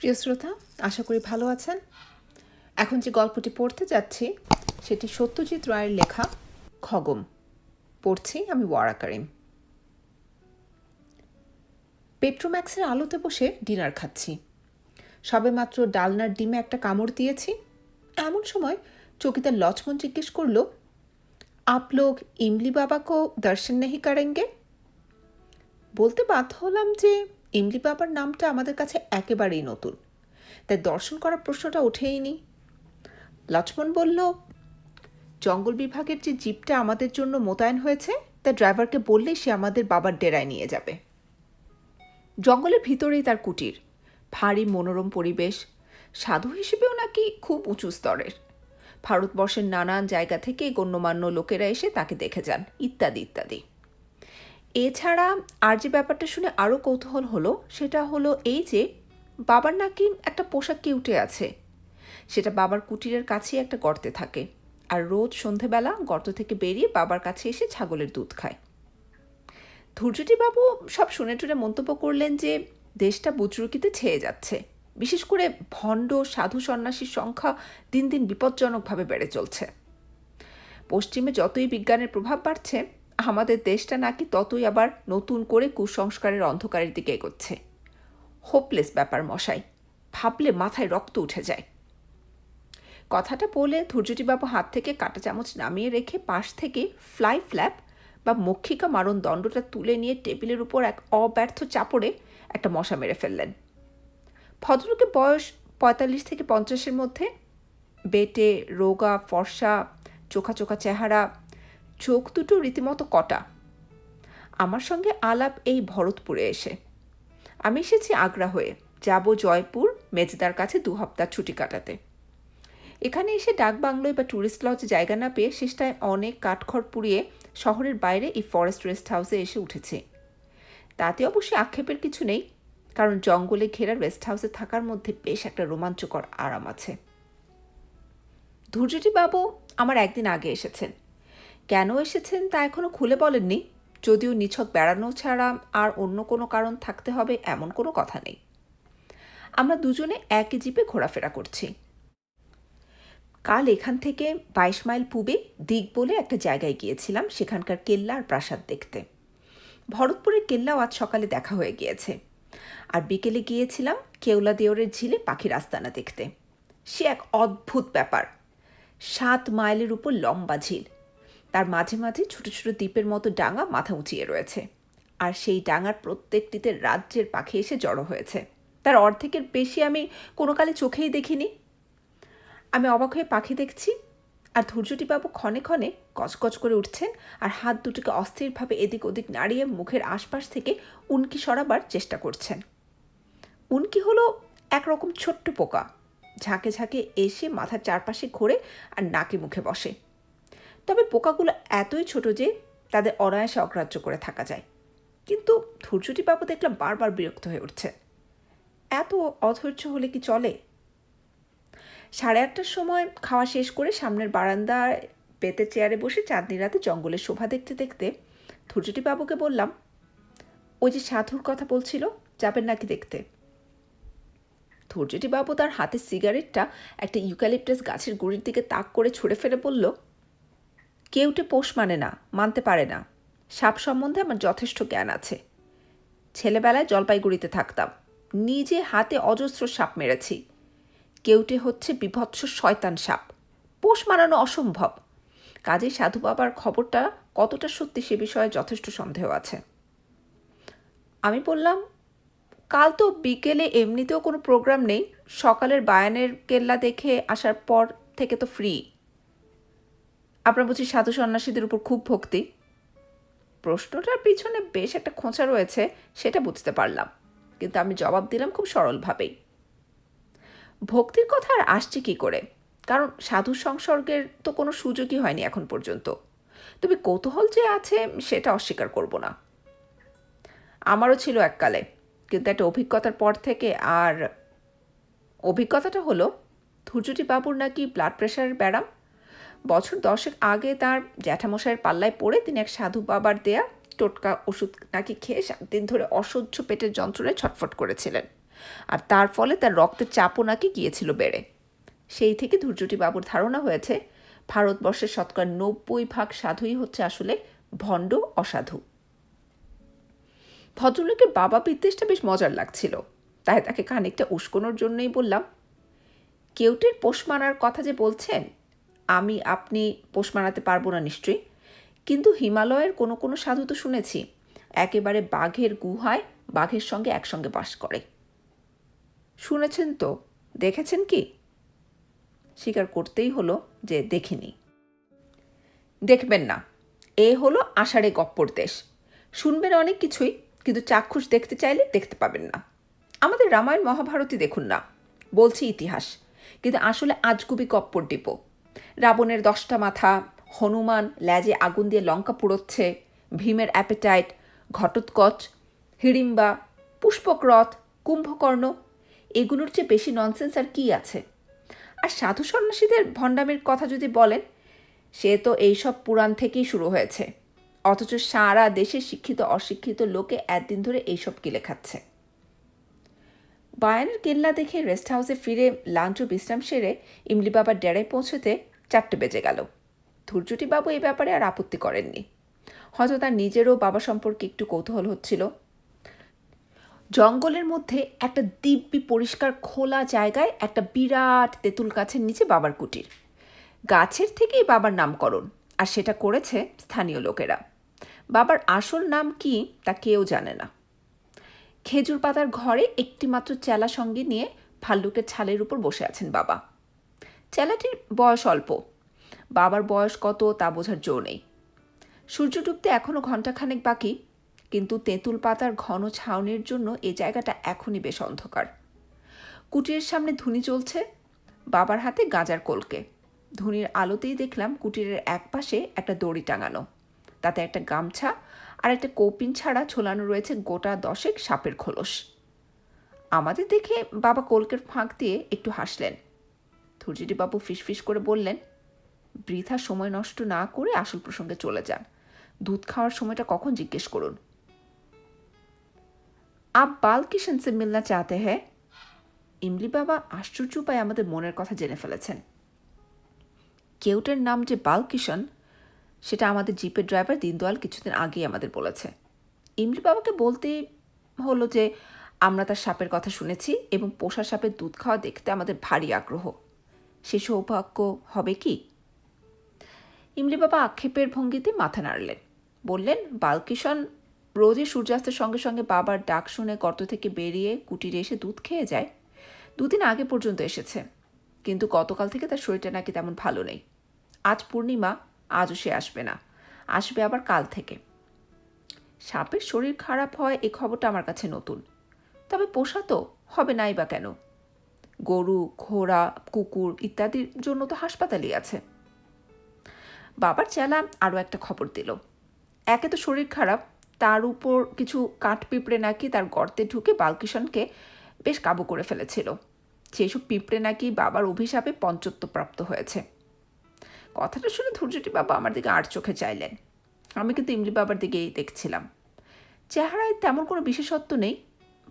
প্রিয় শ্রোতা, আশা করি ভালো আছেন। এখন যে গল্পটি পড়তে যাচ্ছি সেটি সত্যজিৎ রায়ের লেখা খগম। পড়ছি আমি ওয়ারা করিম। পেট্রোম্যাক্সের আলোতে বসে ডিনার খাচ্ছি। সবেমাত্র ডালনার ডিমে একটা কামড় দিয়েছি। এমন সময় চৌকিদার লক্ষ্মণ জিজ্ঞেস করল, আপ লোক ইমলি বাবা কো দর্শন নেহি করেঙ্গে? বলতে বাধ্য হলাম যে ইমলি বাবার নামটা আমাদের কাছে একেবারেই নতুন, তাই দর্শন করার প্রশ্নটা ওঠেই নি। লক্ষ্মণ বলল, জঙ্গল বিভাগের যে জিপটা আমাদের জন্য মোতায়েন হয়েছে তা ড্রাইভারকে বললেই সে আমাদের বাবার ডেরায় নিয়ে যাবে। জঙ্গলের ভিতরেই তার কুটির, ভারী মনোরম পরিবেশ, সাধু হিসেবেও নাকি খুব উঁচু স্তরের। ভারতবর্ষের নানান জায়গা থেকে গণ্যমান্য লোকেরা এসে তাকে দেখে যান, ইত্যাদি ইত্যাদি। এছাড়া আর যে ব্যাপারটা শুনে আরও কৌতূহল হলো সেটা হলো এই যে বাবার নাকি একটা পোশাক কিউটে আছে। সেটা বাবার কুটিরের কাছেই একটা গর্তে থাকে, আর রোজ সন্ধেবেলা গর্ত থেকে বেরিয়ে বাবার কাছে এসে ছাগলের দুধ খায়। ধৈর্যটিবাবু সব শুনে টুনে মন্তব্য করলেন যে দেশটা বুজরুকিতে ছেয়ে যাচ্ছে, বিশেষ করে ভণ্ড সাধু সন্ন্যাসীর সংখ্যা দিন দিন বিপজ্জনকভাবে বেড়ে চলছে। পশ্চিমে যতই বিজ্ঞানের প্রভাব বাড়ছে, আমাদের দেশটা নাকি ততই আবার নতুন করে কুসংস্কারের অন্ধকারের দিকে এগোচ্ছে। হোপলেস ব্যাপার মশাই, ভাবলে মাথায় রক্ত উঠে যায়। কথাটা বলে ধৈর্যটিবাবু হাত থেকে কাঁটা চামচ নামিয়ে রেখে পাশ থেকে ফ্লাই ফ্ল্যাপ বা মক্ষিকা মারণ দণ্ডটা তুলে নিয়ে টেবিলের উপর এক অব্যর্থ চাপড়ে একটা মশা মেরে ফেললেন। ভদ্রলোকের বয়স 45 থেকে 50-এর মধ্যে, বেটে, রোগা, ফর্সা, চোখা চোখা চেহারা, চোখ দুটো রীতিমতো কটা। আমার সঙ্গে আলাপ এই ভরতপুরে এসে। আমি এসেছি আগ্রা হয়ে, যাব জয়পুর মেজদার কাছে 2 হপ্তার ছুটি কাটাতে। এখানে এসে ডাকবাংলোয় বা ট্যুরিস্ট লজে জায়গা না পেয়ে শেষটায় অনেক কাঠখড় পুড়িয়ে শহরের বাইরে এই ফরেস্ট রেস্ট হাউসে এসে উঠেছে। তাতে অবশ্যই আক্ষেপের কিছু নেই, কারণ জঙ্গলে ঘেরা রেস্ট হাউসে থাকার মধ্যে বেশ একটা রোমাঞ্চকর আরাম আছে। ধৈর্যটিবাবু আমার একদিন আগে এসেছেন। কেন এসেছেন তা এখনও খুলে বলেননি, যদিও নিছক বেড়ানো ছাড়া আর অন্য কোনো কারণ থাকতে হবে এমন কোনো কথা নেই। আমরা দুজনে একই জিপে ঘোরাফেরা করছি। কাল এখান থেকে 22 মাইল পূবে দিক বলে একটা জায়গায় গিয়েছিলাম সেখানকার কেল্লা আর প্রাসাদ দেখতে। ভরতপুরের কেল্লাও আজ সকালে দেখা হয়ে গিয়েছে। আর বিকেলে গিয়েছিলাম কেওলা দেওরের ঝিলে পাখির আস্তানা দেখতে। সে এক অদ্ভুত ব্যাপার। 7 মাইলের উপর লম্বা ঝিল, তার মাঝে মাঝে ছোট ছোট দ্বীপের মতো ডাঙা মাথা উঁচিয়ে রয়েছে, আর সেই ডাঙার প্রত্যেকটিতে রাজ্যের পাখি এসে জড়ো হয়েছে। তার অর্ধেকের বেশি আমি কোনো কালে চোখেই দেখিনি। আমি অবাক হয়ে পাখি দেখছি, আর ধৈর্যটিবাবু ক্ষণে ক্ষণে কচকচ করে উঠছেন আর হাত দুটোকে অস্থিরভাবে এদিক ওদিক নাড়িয়ে মুখের আশপাশ থেকে উনকি সরাবার চেষ্টা করছেন। উনকি হলো একরকম ছোট্ট পোকা, ঝাঁকে ঝাঁকে এসে মাথার চারপাশে ঘোরে আর নাকে মুখে বসে। তবে পোকাগুলো এতই ছোট যে তাদের অনায়াসে অগ্রাহ্য করে থাকা যায়। কিন্তু ধৈর্যটিবাবু দেখলাম বারবার বিরক্ত হয়ে উঠছে। এত অধৈর্য হলে কি চলে? 8:30টার সময় খাওয়া শেষ করে সামনের বারান্দায় বেতের চেয়ারে বসে চাঁদনি রাতে জঙ্গলের শোভা দেখতে দেখতে ধৈর্যটিবাবুকে বললাম, ওই যে সাধুর কথা বলছিল, যাবেন নাকি দেখতে? ধৈর্যটিবাবু তার হাতে সিগারেটটা একটা ইউক্যালিপটাস গাছের গুঁড়ির দিকে তাক করে ছুঁড়ে ফেলে বলল, কেউটে পোষ মানে না, মানতে পারে না। সাপ সম্বন্ধে আমার যথেষ্ট জ্ঞান আছে। ছেলেবেলায় জলপাইগুড়িতে থাকতাম, নিজে হাতে অজস্র সাপ মেরেছি। কেউটে হচ্ছে বিভৎস শয়তান সাপ, পোষ মানানো অসম্ভব। কাজে সাধু বাবার খবরটা কতটা সত্যি সে বিষয়ে যথেষ্ট সন্দেহ আছে। আমি বললাম, কাল তো বিকেলে এমনিতেও কোনো প্রোগ্রাম নেই, সকালের বায়ানের কেল্লা দেখে আসার পর থেকে তো ফ্রি। আপনার বুঝি সাধু সন্ন্যাসীদের উপর খুব ভক্তি? প্রশ্নটার পিছনে বেশ একটা খোঁচা রয়েছে সেটা বুঝতে পারলাম, কিন্তু আমি জবাব দিলাম খুব সরলভাবেই, ভক্তির কথা আর আসছে কি করে, কারণ সাধু সংসর্গের তো কোনো সুযোগই হয়নি এখন পর্যন্ত। তবে কৌতূহল যে আছে সেটা অস্বীকার করব না। আমারও ছিল এককালে, কিন্তু একটা অভিজ্ঞতার পর থেকে আর। অভিজ্ঞতাটা হলো, ধৈর্যটিবাবুর নাকি ব্লাড প্রেশারের ব্যারাম। বছর 10 আগে তার জ্যাঠামশাইয়ের পাল্লায় পড়ে তিনি এক সাধু বাবার দেয়া টোটকা ওষুধ নাকি খেয়ে 7 দিন ধরে অসহ্য পেটের যন্ত্রণায় ছটফট করেছিলেন। আর তার ফলে তার রক্তের চাপও নাকি গিয়েছিল বেড়ে। সেই থেকে ধৈর্যটিবাবুর ধারণা হয়েছে ভারতবর্ষের শতকরা 90% সাধুই হচ্ছে আসলে ভণ্ড, অসাধু। ভদ্রলোকের বাবা বিদ্বেষটা বেশ মজার লাগছিল, তাই তাকে খানিকটা উস্কোনোর জন্যই বললাম, কেউটের পোষ মানার কথা যে বলছেন, আপনি পোষ মানাতে পারবো না নিশ্চয়ই, কিন্তু হিমালয়ের কোনো কোনো সাধু তো শুনেছি একেবারে বাঘের গুহায় বাঘের সঙ্গে একসঙ্গে বাস করে। শুনেছেন তো, দেখেছেন কি? স্বীকার করতেই হলো যে দেখিনি। দেখবেন না, এ হলো আষাঢ়ে গপ্পর দেশ। শুনবেন অনেক কিছুই, কিন্তু চাক্ষুষ দেখতে চাইলে দেখতে পাবেন না। আমাদের রামায়ণ মহাভারতই দেখুন না, বলছি ইতিহাস, কিন্তু আসলে আজগুবি গপ্পর ডিপো। রাবণের 10টা মাথা, হনুমান ল্যাজে আগুন দিয়ে লঙ্কা পুড়োচ্ছে, ভীমের অ্যাপেটাইট, ঘটোৎকচ, হিড়িম্বা, পুষ্পকরথ, কুম্ভকর্ণ, এগুলোর চেয়ে বেশি ননসেন্স আর কি আছে? আর সাধু সন্ন্যাসীদের ভণ্ডামের কথা যদি বলেন, সে তো এইসব পুরাণ থেকেই শুরু হয়েছে, অথচ সারা দেশে শিক্ষিত অশিক্ষিত লোকে একদিন ধরে এইসব কিলে খাচ্ছে। বায়ানের কেল্লা দেখে রেস্ট হাউসে ফিরে লাঞ্চ ও বিশ্রাম সেরে ইমলি বাবার ডেরায় পৌঁছতে 4টে বেজে গেল। ধৈর্যটিবাবু এই ব্যাপারে আর আপত্তি করেননি। হয়তো তার নিজেরও বাবা সম্পর্কে একটু কৌতূহল হচ্ছিল। জঙ্গলের মধ্যে একটা দিব্যি পরিষ্কার খোলা জায়গায় একটা বিরাট তেঁতুল গাছের নিচে বাবার কুটির। গাছের থেকেই বাবার নামকরণ, আর সেটা করেছে স্থানীয় লোকেরা। বাবার আসল নাম কি তা কেউ জানে না। খেজুর পাতার ঘরে একটি মাত্র চেলা সঙ্গে নিয়ে ভাল্লুকের ছালের উপর বসে আছেন বাবা। চেলাটির বয়স অল্প, বাবার বয়স কত তা বোঝার জো নেই। সূর্য ডুবতে এখনও ঘণ্টাখানেক বাকি, কিন্তু তেঁতুল পাতার ঘন ছাউনির জন্য এই জায়গাটা এখনই বেশ অন্ধকার। কুটিরের সামনে ধুনি চলছে, বাবার হাতে গাঁজার কলকে। ধুনির আলোতেই দেখলাম কুটিরের এক পাশে একটা দড়ি টাঙানো, তাতে একটা গামছা আর একটা কৌপিন ছাড়া ঝোলানো রয়েছে গোটা 10 সাপের খোলস। আমাদের দেখে বাবা কলকের ফাঁক দিয়ে একটু হাসলেন। ধৈর্যটিবাবু ফিসফিস করে বললেন, বৃথা সময় নষ্ট না করে আসল প্রসঙ্গে চলে যান। দুধ খাওয়ার সময়টা কখন জিজ্ঞেস করুন। আপ বালকিশন সে মিলনা চাহতে হ্যাঁ? ইমলি বাবা আশ্চর্য উপায় আমাদের মনের কথা জেনে ফেলেছেন। কেউটের নাম যে বালকিশন, সেটা আমাদের জিপের ড্রাইভার দিনদয়াল কিছুদিন আগেই আমাদের বলেছে। ইমলি বাবাকে বলতে হলো যে আমরা তার সাপের কথা শুনেছি এবং পোষা সাপের দুধ খাওয়া দেখতে আমাদের ভারী আগ্রহ। সে সৌভাগ্য হবে কি? ইমলি বাবা আক্ষেপের ভঙ্গিতে মাথা নাড়লেন, বললেন, বালকিশন রোজই সূর্যাস্তের সঙ্গে সঙ্গে বাবার ডাক শুনে গর্ত থেকে বেরিয়ে কুটিরে এসে দুধ খেয়ে যায়। 2 দিন আগে পর্যন্ত এসেছে, কিন্তু গতকাল থেকে তার শরীরটা নাকি তেমন ভালো নেই। আজ পূর্ণিমা, আজও সে আসবে না, আসবে আবার কাল থেকে। সাপের শরীর খারাপ হয় এই খবরটা আমার কাছে নতুন, তবে পোষা তো হবে নাই বা কেন? গরু, ঘোড়া, কুকুর ইত্যাদির জন্য তো হাসপাতালই আছে। বাবার চেলা আরও একটা খবর দিল, একে তো শরীর খারাপ, তার উপর কিছু কাঠ পিঁপড়ে নাকি তার গর্তে ঢুকে বালকিশনকে বেশ কাবু করে ফেলেছিল। সেসব পিঁপড়ে নাকি বাবার অভিশাপে পঞ্চত্বপ্রাপ্ত হয়েছে। কথাটা শুনে ধৈর্যটি বাবা আমার দিকে আর চোখে চাইলেন। আমি কিন্তু ইমলি বাবার দিকেই দেখছিলাম। চেহারায় তেমন কোনো বিশেষত্ব নেই,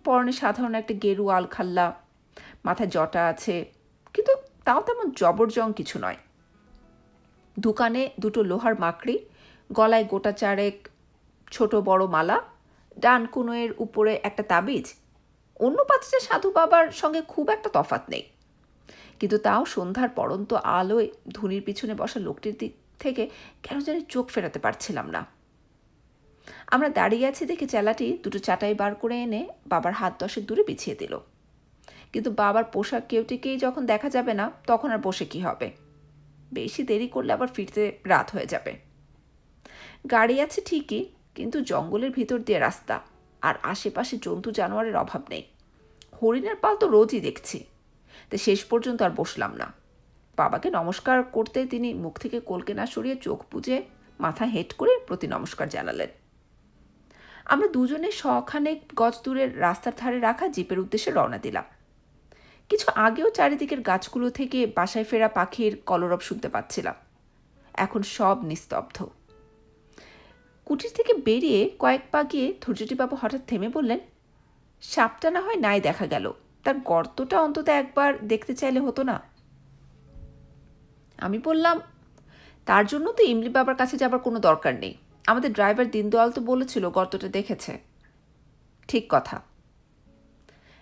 পরনে সাধারণ একটা গেরু আলখাল্লা, মাথায় জটা আছে, কিন্তু তাও তেমন জবরজং কিছু নয়। দোকানে 2টো লোহার মাকড়ি, গলায় গোটা 4 ছোট বড় মালা, ডান কুনোয়ের উপরে একটা তাবিজ। অন্য 5টা সাধু বাবার সঙ্গে খুব একটা তফাৎ নেই, কিন্তু তাও সন্ধ্যার পড়ন্ত আলোয় ধুনির পিছনে বসা লোকটির দিক থেকে কেন জানি চোখ ফেরাতে পারছিলাম না। আমরা দাঁড়িয়ে আছি দেখে চেলাটি 2টো চাটাই বার করে এনে বাবার হাত 10 দূরে বিছিয়ে দিল। কিন্তু বাবার পোশাক কেউটিকেই যখন দেখা যাবে না, তখন আর বসে কি হবে? বেশি দেরি করলে আবার ফিরতে রাত হয়ে যাবে। গাড়ি আছে ঠিকই, কিন্তু জঙ্গলের ভিতর দিয়ে রাস্তা, আর আশেপাশে জন্তু জানোয়ারের অভাব নেই। হরিণের পাল তো রোজই দেখছি, তাই শেষ পর্যন্ত আর বসলাম না। বাবাকে নমস্কার করতে তিনি মুখ থেকে কলকে না সরিয়ে চোখ বুজে মাথা হেঁট করে প্রতি নমস্কার জানালেন। আমরা দুজনে শখানেক গজ দূরের রাস্তার ধারে রাখা জিপের উদ্দেশ্যে রওনা দিলাম। কিছু আগেও চারিদিকের গাছগুলো থেকে বাসায় ফেরা পাখির কলরব শুনতে পাচ্ছিলাম। এখন সব নিস্তব্ধ। কুটির থেকে বেরিয়ে কয়েক পা গিয়ে ধৈর্যটিবাবু হঠাৎ থেমে বললেন, সাপটা না হয় নাই দেখা গেল, তার গর্তটা অন্তত একবার দেখতে চাইলে হতো না? আমি বললাম, তার জন্য তো ইমলি বাবার কাছে যাবার কোনো দরকার নেই। আমাদের ড্রাইভার দিনদয়াল তো বলেছিল গর্তটা দেখেছে। ঠিক কথা।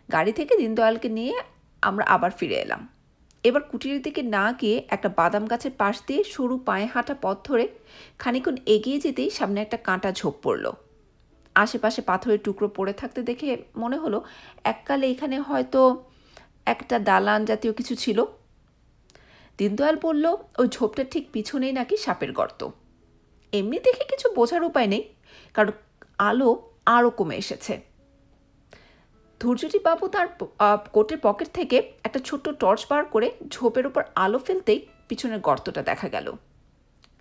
গাড়ি থেকে দিনদয়ালকে নিয়ে আমরা আবার ফিরে এলাম। এবার কুটিরের দিকে না গিয়ে একটা বাদাম গাছের পাশ দিয়ে সরু পায়ে হাঁটা পথ ধরে খানিকক্ষণ এগিয়ে যেতেই সামনে একটা কাঁটা ঝোপ পড়ল। আশেপাশে পাথরের টুকরো পড়ে থাকতে দেখে মনে হলো এককালে এখানে হয়তো একটা দালান জাতীয় কিছু ছিল। দিনদয়াল বলল ওই ঝোপটার ঠিক পিছনেই নাকি সাপের গর্ত। এমনি দেখে কিছু বোঝার উপায় নেই, কারণ আলো আরও কমে এসেছে। ধৈর্যটি বাবু তার কোটের পকেট থেকে একটা ছোট্ট টর্চ বার করে ঝোপের উপর আলো ফেলতেই পিছনের গর্তটা দেখা গেল।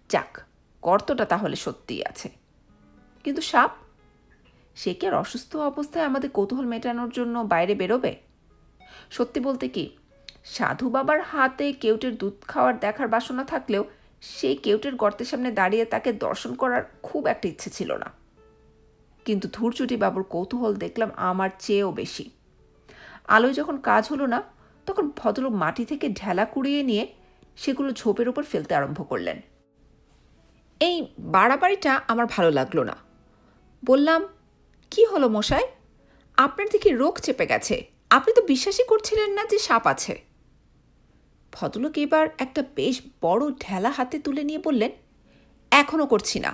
যাক, গর্তটা তাহলে সত্যিই আছে। কিন্তু সাপ, সে কি আর অসুস্থ অবস্থায় আমাদের কৌতূহল মেটানোর জন্য বাইরে বেরোবে? সত্যি বলতে কি, সাধু বাবার হাতে কেউটের দুধ খাওয়ার দেখার বাসনা থাকলেও সেই কেউটের গর্তের সামনে দাঁড়িয়ে তাকে দর্শন করার খুব একটা ইচ্ছে ছিল না। কিন্তু ধূর্যটি বাবুর কৌতূহল দেখলাম আমার চেয়েও বেশি। আলোয় যখন কাজ হলো না, তখন ভদ্রলোক মাটি থেকে ঢেলা কুড়িয়ে নিয়ে সেগুলো ঝোপের উপর ফেলতে আরম্ভ করলেন। এই বাড়াবাড়িটা আমার ভালো লাগলো না। বললাম, কি হলো মশাই, আপনার দিকে রোগ চেপে গেছে? আপনি তো বিশ্বাসই করছিলেন না যে সাপ আছে। ভদ্রলোক এবার একটা বেশ বড় ঢেলা হাতে তুলে নিয়ে বললেন, এখনও করছি না।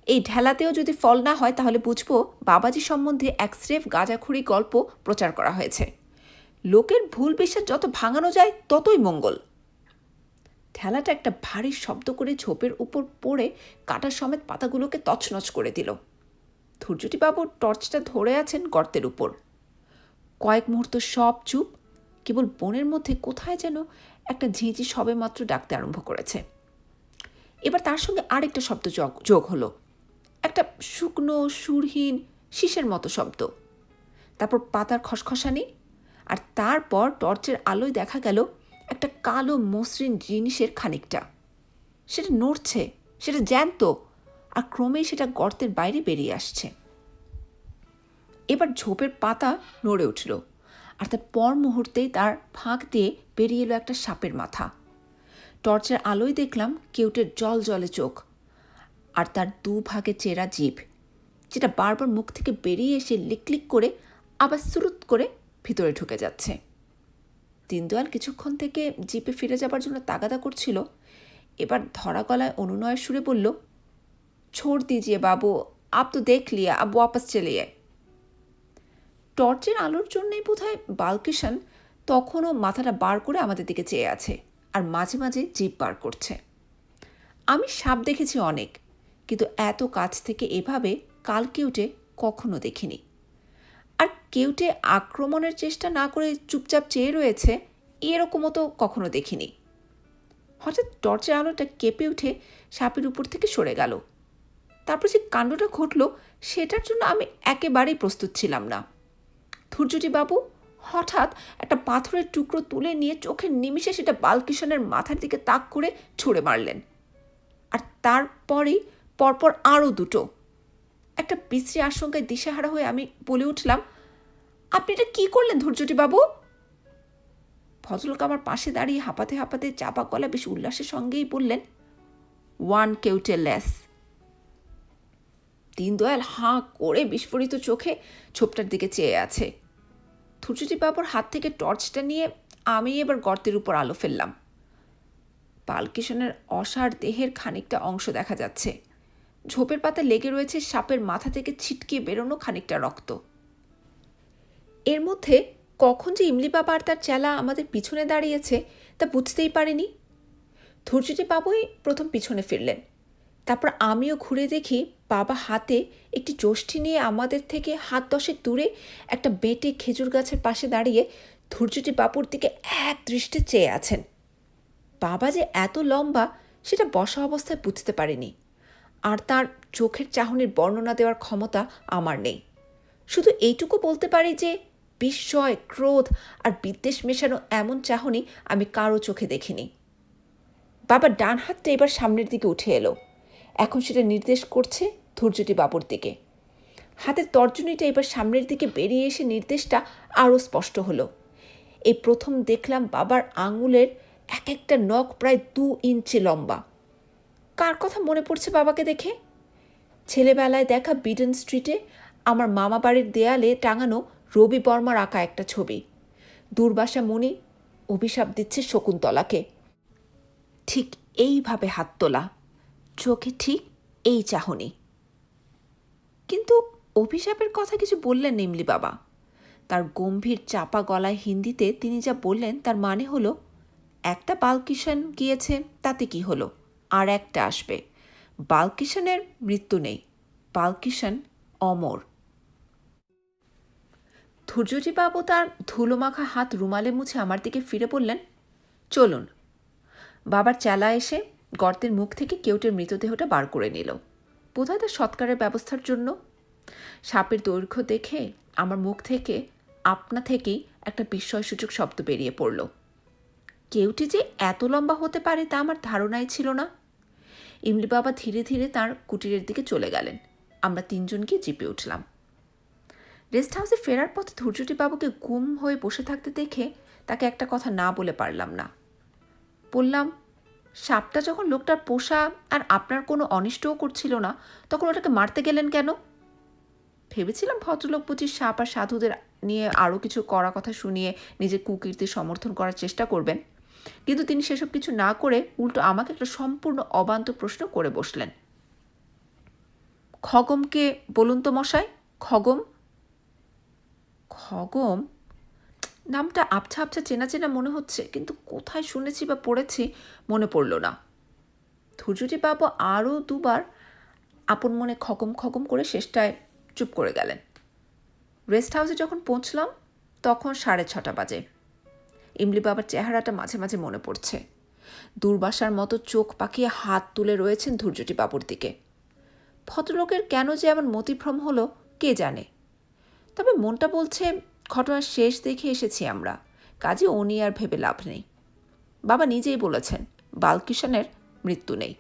এই ঢেলাতেও যদি ফল না হয় তাহলে বুঝবো বাবাজি সম্বন্ধে এক স্রেফ গাঁজাখুরি গল্প প্রচার করা হয়েছে। লোকের ভুল বিশ্বাস যত ভাঙানো যায় ততই মঙ্গল। ঠেলাটা একটা ভারী শব্দ করে ঝোপের উপর পড়ে কাটা সমেত পাতাগুলোকে তছনছ করে দিল। ধৈর্যটি বাবু টর্চটা ধরে আছেন গর্তের উপর। কয়েক মুহূর্ত সব চুপ, কেবল বনের মধ্যে কোথায় যেন একটা ঝিঁঝি সবে মাত্র ডাকতে আরম্ভ করেছে। এবার তার সঙ্গে আরেকটা শব্দ যোগ হলো, একটা শুকনো সুরহীন শীষের মতো শব্দ। তারপর পাতার খসখসানি, আর তারপর টর্চের আলোয় দেখা গেল একটা কালো মসৃণ জিনিসের খানিকটা। সেটা নড়ছে, সেটা জ্যান্ত, আর ক্রমেই সেটা গর্তের বাইরে বেরিয়ে আসছে। এবার ঝোপের পাতা নড়ে উঠল, আর তার পর মুহূর্তেই তার ফাঁক দিয়ে বেরিয়ে এলো একটা সাপের মাথা। টর্চের আলোয় দেখলাম কেউটের জল জলে চোখ, আর তার দুভাগে চেরা জিভ, যেটা বারবার মুখ থেকে বেরিয়ে এসে লিকলিক করে আবার সুরুত করে ভিতরে ঢুকে যাচ্ছে। দিনদয়াল কিছুক্ষণ থেকে জিপে ফিরে যাবার জন্য তাগাদা করছিল। এবার ধরা গলায় অনুনয়ের সুরে বলল, छोड़ दीजिए बाबू, आप तो देख लिया, अब वापस चलिए। টর্চের আলোর জন্যই বোধহয় বালকিষাণ তখনও মাথাটা বার করে আমাদের দিকে চেয়ে আছে, আর মাঝে মাঝে জিভ বার করছে। আমি সাপ দেখেছি অনেক, কিন্তু এত কাছ থেকে এভাবে কাল কেউটে কখনো দেখিনি। আর কেউটে আক্রমণের চেষ্টা না করে চুপচাপ চেয়ে রয়েছে, এরকমও তো কখনো দেখিনি। হঠাৎ টর্চের আলোটা কেঁপে উঠে সাপের উপর থেকে সরে গেল। তারপর যে কাণ্ডটা ঘটল সেটার জন্য আমি একেবারেই প্রস্তুত ছিলাম না। ধৈর্যটি বাবু হঠাৎ একটা পাথরের টুকরো তুলে নিয়ে চোখের নিমিষে সেটা বালকিষাণের মাথার দিকে তাক করে ছুঁড়ে মারলেন। আর তারপরেই পরপর আরও দুটো। একটা বিশ্রী আশঙ্কায় দিশেহারা হয়ে আমি বলে উঠলাম, আপনি এটা কী করলেন ধৈর্যটি বাবু? ভদ্রলোক আমার পাশে দাঁড়িয়ে হাঁপাতে হাঁপাতে চাপা গলা বেশ উল্লাসের সঙ্গেই বললেন, ওয়ান কেউটে লেস। দিনদয়াল হাঁ করে বিস্ফোরিত চোখে ছোপটার দিকে চেয়ে আছে। ধৈর্যটি বাবুর হাত থেকে টর্চটা নিয়ে আমি এবার গর্তের উপর আলো ফেললাম। বালকিষাণের অসাড় দেহের খানিকটা অংশ দেখা যাচ্ছে। ঝোপের পাতা লেগে রয়েছে সাপের মাথা থেকে ছিটকে বেরোনো খানিকটা রক্ত। এর মধ্যে কখন যে ইমলি বাবা আর তার চেলা আমাদের পিছনে দাঁড়িয়েছে তা বুঝতেই পারিনি। ধৈর্যটি বাবুই প্রথম পিছনে ফিরলেন। তারপর আমিও ঘুরে দেখি বাবা হাতে একটি যষ্টি নিয়ে আমাদের থেকে হাত 10 দূরে একটা বেঁটে খেজুর গাছের পাশে দাঁড়িয়ে ধৈর্যটি বাবুর দিকে এক দৃষ্টে চেয়ে আছেন। বাবা যে এত লম্বা সেটা বসা অবস্থায় বুঝতে পারিনি, আর তার চোখের চাহনির বর্ণনা দেওয়ার ক্ষমতা আমার নেই। শুধু এইটুকু বলতে পারি যে বিস্ময়, ক্রোধ আর বিদ্বেষ মেশানো এমন চাহনি আমি কারো চোখে দেখিনি। বাবার ডান হাতটা এবার সামনের দিকে উঠে এলো, এখন সেটা নির্দেশ করছে ধৈর্যটি বাবুর দিকে। হাতের তর্জনীটা এবার সামনের দিকে বেরিয়ে এসে নির্দেশটা আরও স্পষ্ট হলো। এই প্রথম দেখলাম বাবার আঙুলের এক একটা নখ প্রায় 2 ইঞ্চি লম্বা। কার কথা মনে পড়ছে বাবাকে দেখে? ছেলেবেলায় দেখা বিডেন স্ট্রিটে আমার মামা বাড়ির দেয়ালে টাঙানো রবি বর্মার আঁকা একটা ছবি। দুর্বাসা মুনি অভিশাপ দিচ্ছে শকুন্তলাকে। ঠিক এইভাবে হাত তোলা, চোখে ঠিক এই চাহনি। কিন্তু অভিশাপের কথা কিছু বললেন না ইমলি বাবা। তার গম্ভীর চাপা গলায় হিন্দিতে তিনি যা বললেন তার মানে হলো, একটা বালকিষাণ গিয়েছে তাতে কি হলো, আর একটা আসবে। বালকিষাণের মৃত্যু নেই, বালকিষাণ অমর। ধৈর্যজীবাবু তার ধুলোমাখা হাত রুমালে মুছে আমার দিকে ফিরে বললেন, চলুন। বাবার চেলা এসে গর্তের মুখ থেকে কেউটের মৃতদেহটা বার করে নিল, বোধহয় তার সৎকারের ব্যবস্থার জন্য। সাপের দৈর্ঘ্য দেখে আমার মুখ থেকে আপনা থেকেই একটা বিস্ময়সূচক শব্দ বেরিয়ে পড়ল। কেউটি যে এত লম্বা হতে পারে তা আমার ধারণাই ছিল না। ইমলি বাবা ধীরে ধীরে তার কুটিরের দিকে চলে গেলেন। আমরা তিনজন গিয়ে জিপে উঠলাম। রেস্ট হাউসে ফেরার পথে ধৈর্যটি বাবুকে গুম হয়ে বসে থাকতে দেখে তাকে একটা কথা না বলে পারলাম না। বললাম, সাপটা যখন লোকটার পোষা আর আপনার কোনো অনিষ্টও করছিল না, তখন ওটাকে মারতে গেলেন কেন? ভেবেছিলাম ভদ্রলোক বুঝি সাপ আর সাধুদের নিয়ে আরও কিছু করা কথা শুনিয়ে নিজের কুকীর্তি সমর্থন করার চেষ্টা করবেন, কিন্তু তিনি সেসব কিছু না করে উল্টো আমাকে একটা সম্পূর্ণ অবান্তর প্রশ্ন করে বসলেন। খগমকে বলুন তো মশাই, খগম। খগম নামটা আবছা আবছা চেনা চেনা মনে হচ্ছে, কিন্তু কোথায় শুনেছি বা পড়েছি মনে পড়ল না। ধৈর্যটি বাবু আরও দুবার আপন মনে খগম খগম করে শেষটায় চুপ করে গেলেন। রেস্ট হাউসে যখন পৌঁছলাম তখন 6:30 বাজে। ইমলি বাবার চেহারাটা মাঝে মাঝে মনে পড়ছে। দুর্বাসার মতো চোখ পাকিয়ে হাত তুলে রয়েছেন ধৈর্যটি বাবুর দিকে। ভদ্রলোকের কেন যে এমন মতিভ্রম হলো কে জানে। তবে মনটা বলছে ঘটনার শেষ দেখে এসেছি আমরা, কাজে ও নিয়ে আর ভেবে লাভ নেই। বাবা নিজেই বলেছেন বালকিষাণের মৃত্যু নেই।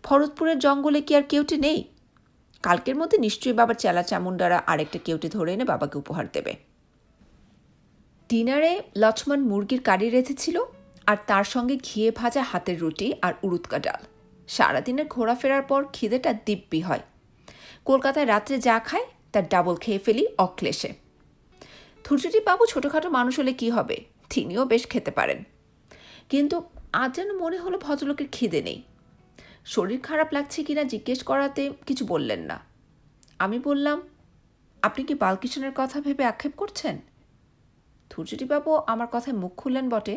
ভরতপুরের জঙ্গলে কি আর কেউটি নেই? কালকের মধ্যে নিশ্চয়ই বাবার চেলা চামুন্ডারা আরেকটা কেউটি ধরে এনে বাবাকে উপহার দেবে। ডিনারে লক্ষ্মণ মুরগির কারি রেঁধেছিল, আর তার সঙ্গে ঘিয়ে ভাজা হাতের রুটি আর উড়ুৎকা ডাল। সারাদিনের ঘোরাফেরার পর খিদেটা দিব্যি হয়। কলকাতায় রাত্রে যা খায় তার ডাবল খেয়ে ফেলি অক্লেশে। ধৈর্যটি বাবু ছোটোখাটো মানুষ হলে কি হবে, তিনিও বেশ খেতে পারেন। কিন্তু আজ যেন মনে হলো ভদ্রলোকের খিদে নেই। শরীর খারাপ লাগছে কিনা জিজ্ঞেস করাতে কিছু বললেন না। আমি বললাম, আপনি কি বালকিষাণের কথা ভেবে আক্ষেপ করছেন? ধৈর্যটিবাবু আমার কথায় মুখ খুললেন বটে,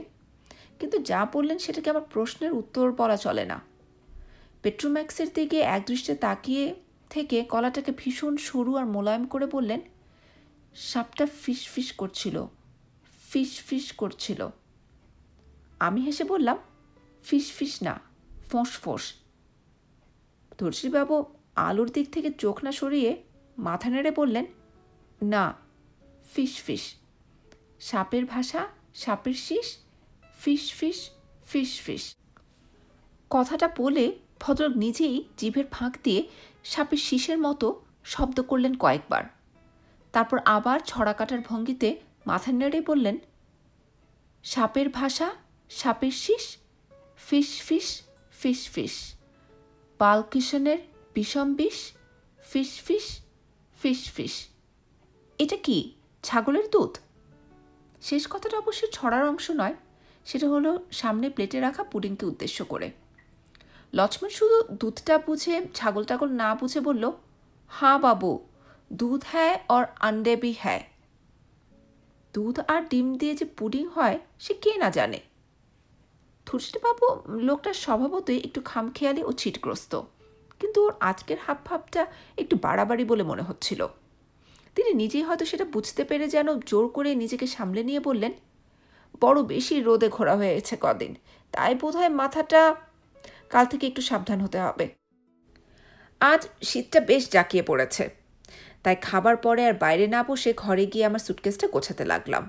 কিন্তু যা বললেন সেটাকে আমার প্রশ্নের উত্তর বলা চলে না। পেট্রোম্যাক্সের দিকে একদৃষ্টে তাকিয়ে থেকে গলাটাকে ভীষণ সরু আর মোলায়েম করে বললেন, সাপটা ফিস ফিস করছিল, ফিস ফিস করছিল। আমি হেসে বললাম, ফিস ফিস না, ফোঁস ফোঁস। ধৈর্যবাবু আলুর দিক থেকে চোখ না সরিয়ে মাথা নেড়ে বললেন, না, ফিস ফিস। সাপের ভাষা, সাপের শীষ, ফিস ফিস, ফিস ফিস। কথাটা বলে ভদ্রলোক নিজেই জিভের ফাঁক দিয়ে সাপের শীষের মতো শব্দ করলেন কয়েকবার। তারপর আবার ছড়া কাটার ভঙ্গিতে মাথা নেড়ে বললেন, সাপের ভাষা, সাপের শীষ, ফিস ফিস, ফিস ফিস। বালকিষাণের বিষম বিষ, ফিস ফিস, ফিস ফিস। এটা কি ছাগলের দুধ? শেষ কথাটা অবশ্য ছড়ার অংশ নয়, সেটা হলো সামনে প্লেটে রাখা পুডিংকে উদ্দেশ্য করে। লক্ষ্মণ শুধু দুধটা বুঝে ছাগল টাগল না বুঝে বলল, হ্যাঁ বাবু, দুধ হ্যায় আর আন্ডে ভি হ্যায়। দুধ আর ডিম দিয়ে যে পুডিং হয় সে কে না জানে। ধৈর্যবাবু লোকটার স্বভাবতই একটু খামখেয়ালি ও ছিটগ্রস্ত, কিন্তু ওর আজকের হাবভাবটা একটু বাড়াবাড়ি বলে মনে হচ্ছিল। তিনি নিজেই হয়তো সেটা বুঝতে পেরে যেন জোর করে নিজেকে সামলে নিয়ে বললেন, বড় বেশি রোদে ঘোরা হয়েছে কদিন, তাই বোধহয় মাথাটা, কাল থেকে একটু সাবধান হতে হবে। আজ শীতটা বেশ জাঁকিয়ে পড়েছে, তাই খাবার পরে আর বাইরে না বসে ঘরে গিয়ে আমার সুটকেসটা গোছাতে লাগলাম।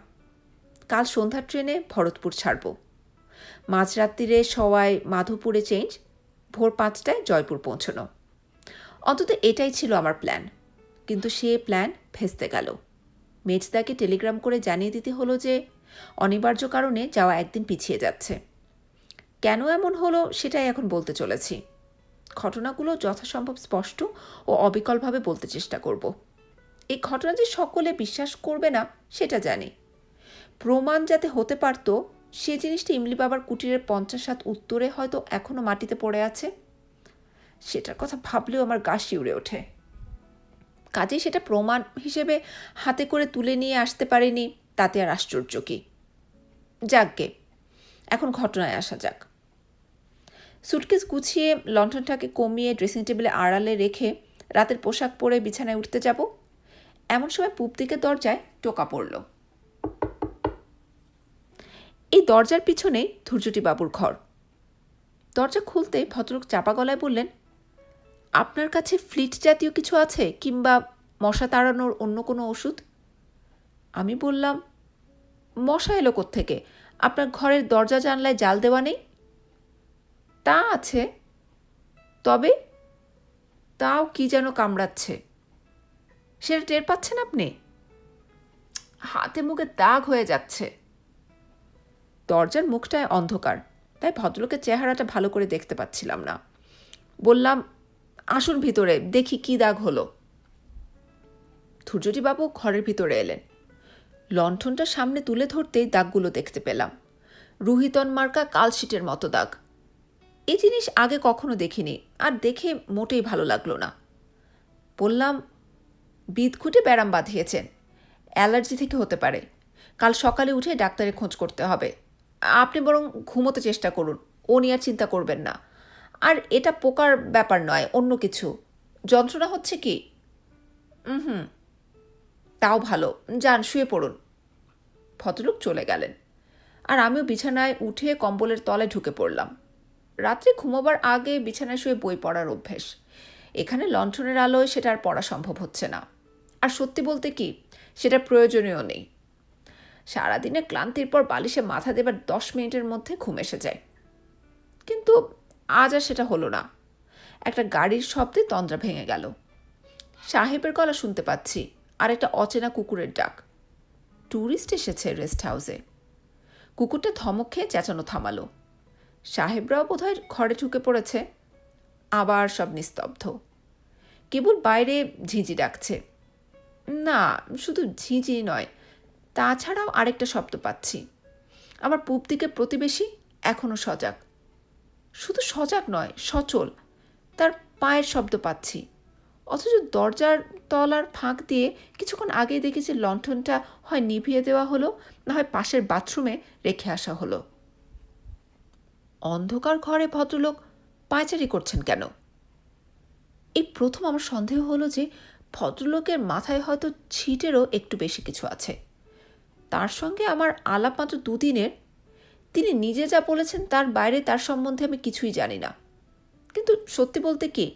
কাল সন্ধ্যার ট্রেনে ভরতপুর ছাড়ব। মাঝরাত্রিরে সওয়ায় মাধোপুরে চেঞ্জ, ভোর 5টায় জয়পুর পৌঁছানো। অন্তত এটাই ছিল আমার প্ল্যান। কিন্তু সে প্ল্যান ভেস্তে গেল। মেজদাকে টেলিগ্রাম করে জানিয়ে দিতে হলো যে অনিবার্য কারণে যাওয়া একদিন পিছিয়ে যাচ্ছে। কেন এমন হলো সেটাই এখন বলতে চলেছি। ঘটনাগুলো যথাসম্ভব স্পষ্ট ও অবিকলভাবে বলতে চেষ্টা করব। এই ঘটনা যে সকলে বিশ্বাস করবে না সেটা জানি। প্রমাণ যাতে হতে পারত সে জিনিসটি ইমলি বাবার কুটিরের 50 হাত উত্তরে হয়তো এখনো মাটিতে পড়ে আছে। সেটার কথা ভাবলেও আমার গা শিউরে ওঠে। কাজেই সেটা প্রমাণ হিসেবে হাতে করে তুলে নিয়ে আসতে পারেনি, তাতে আর আশ্চর্য কি। যাকগে, এখন ঘটনায় আসা যাক। সুটকেস গুছিয়ে লণ্ঠনটাকে কমিয়ে ড্রেসিং টেবিলে আড়ালে রেখে রাতের পোশাক পরে বিছানায় উঠতে যাব, এমন সময় পূব দিকের দরজায় টোকা পড়ল। এই দরজার পিছনেই ধূর্যটি বাবুর ঘর। দরজা খুলতে ভদ্রলোক চাপা গলায় বললেন, আপনার কাছে ফ্লিট জাতীয় কিছু আছে, কিংবা মশা তাড়ানোর অন্য কোনো ওষুধ? আমি বললাম, মশা এলো কোত্থেকে? আপনার ঘরের দরজা জানলায় জাল দেওয়া নেই? তা আছে, তবে তাও কি যেন কামড়াচ্ছে। সেটা টের পাচ্ছেন আপনি? হাতে মুখে দাগ হয়ে যাচ্ছে। দরজার মুখটায় অন্ধকার, তাই ভদ্রলোকের চেহারাটা ভালো করে দেখতে পাচ্ছিলাম না। বললাম, আসুন ভিতরে, দেখি কি দাগ হলো। ধূর্যটিবাবু ঘরের ভিতরে এলেন। লণ্ঠনটা সামনে তুলে ধরতেই দাগগুলো দেখতে পেলাম। রুহিতন মার্কা কালশিটের মতো দাগ। এই জিনিস আগে কখনো দেখিনি, আর দেখে মোটেই ভালো লাগলো না। বললাম, বিদঘুটে ব্যারাম বাঁধিয়েছেন, অ্যালার্জি থেকে হতে পারে। কাল সকালে উঠে ডাক্তারের খোঁজ করতে হবে। আপনি বরং ঘুমোতে চেষ্টা করুন, ও নিয়ে আর চিন্তা করবেন না। আর এটা পোকার ব্যাপার নয়, অন্য কিছু। যন্ত্রণা হচ্ছে কি? তাও ভালো, যান শুয়ে পড়ুন। ভদ্রলোক চলে গেলেন, আর আমিও বিছানায় উঠে কম্বলের তলায় ঢুকে পড়লাম। রাত্রে ঘুমোবার আগে বিছানায় শুয়ে বই পড়ার অভ্যেস। এখানে লণ্ঠনের আলোয় সেটা আর পড়া সম্ভব হচ্ছে না। আর সত্যি বলতে কি, সেটা প্রয়োজনীয় নেই। সারাদিনে ক্লান্তির পর বালিশে মাথা দেবার 10 মিনিটের মধ্যে ঘুম এসে যায়। কিন্তু আজ আর সেটা হলো না। একটা গাড়ির শব্দে তন্দ্রা ভেঙে গেল। সাহেবের গলা শুনতে পাচ্ছি, আর একটা অচেনা কুকুরের ডাক। ট্যুরিস্ট এসেছে রেস্ট হাউসে। কুকুরটা ধমক খেয়ে চেঁচানো থামালো। সাহেবরাও বোধহয় ঘরে ঢুকে পড়েছে। আবার সব নিস্তব্ধ। কেবল বাইরে ঝিঁঝি ডাকছে। না, শুধু ঝিঁঝি নয়, তাছাড়াও আরেকটা শব্দ পাচ্ছি। আমার পূব দিকের প্রতিবেশী এখনো সজাগ। শুধু সজাগ নয়, সচল। তার পায়ের শব্দ পাচ্ছি। অথচ দরজার তলার ফাঁক দিয়ে কিছুক্ষণ আগেই দেখেছি লণ্ঠনটা হয় নিভিয়ে দেওয়া হলো, না হয় পাশের বাথরুমে রেখে আসা হলো। অন্ধকার ঘরে ভদ্রলোক পায়চারি করছেন কেন? এই প্রথম আমার সন্দেহ হলো যে ভদ্রলোকের মাথায় হয়তো ছিটেরও একটু বেশি কিছু আছে। তার সঙ্গে আমার আলাপ মাত্র 2 দিনের। তিনি নিজে যা বলেছেন তার বাইরে তার সম্বন্ধে আমি কিছুই জানি না। কিন্তু সত্যি বলতে কি,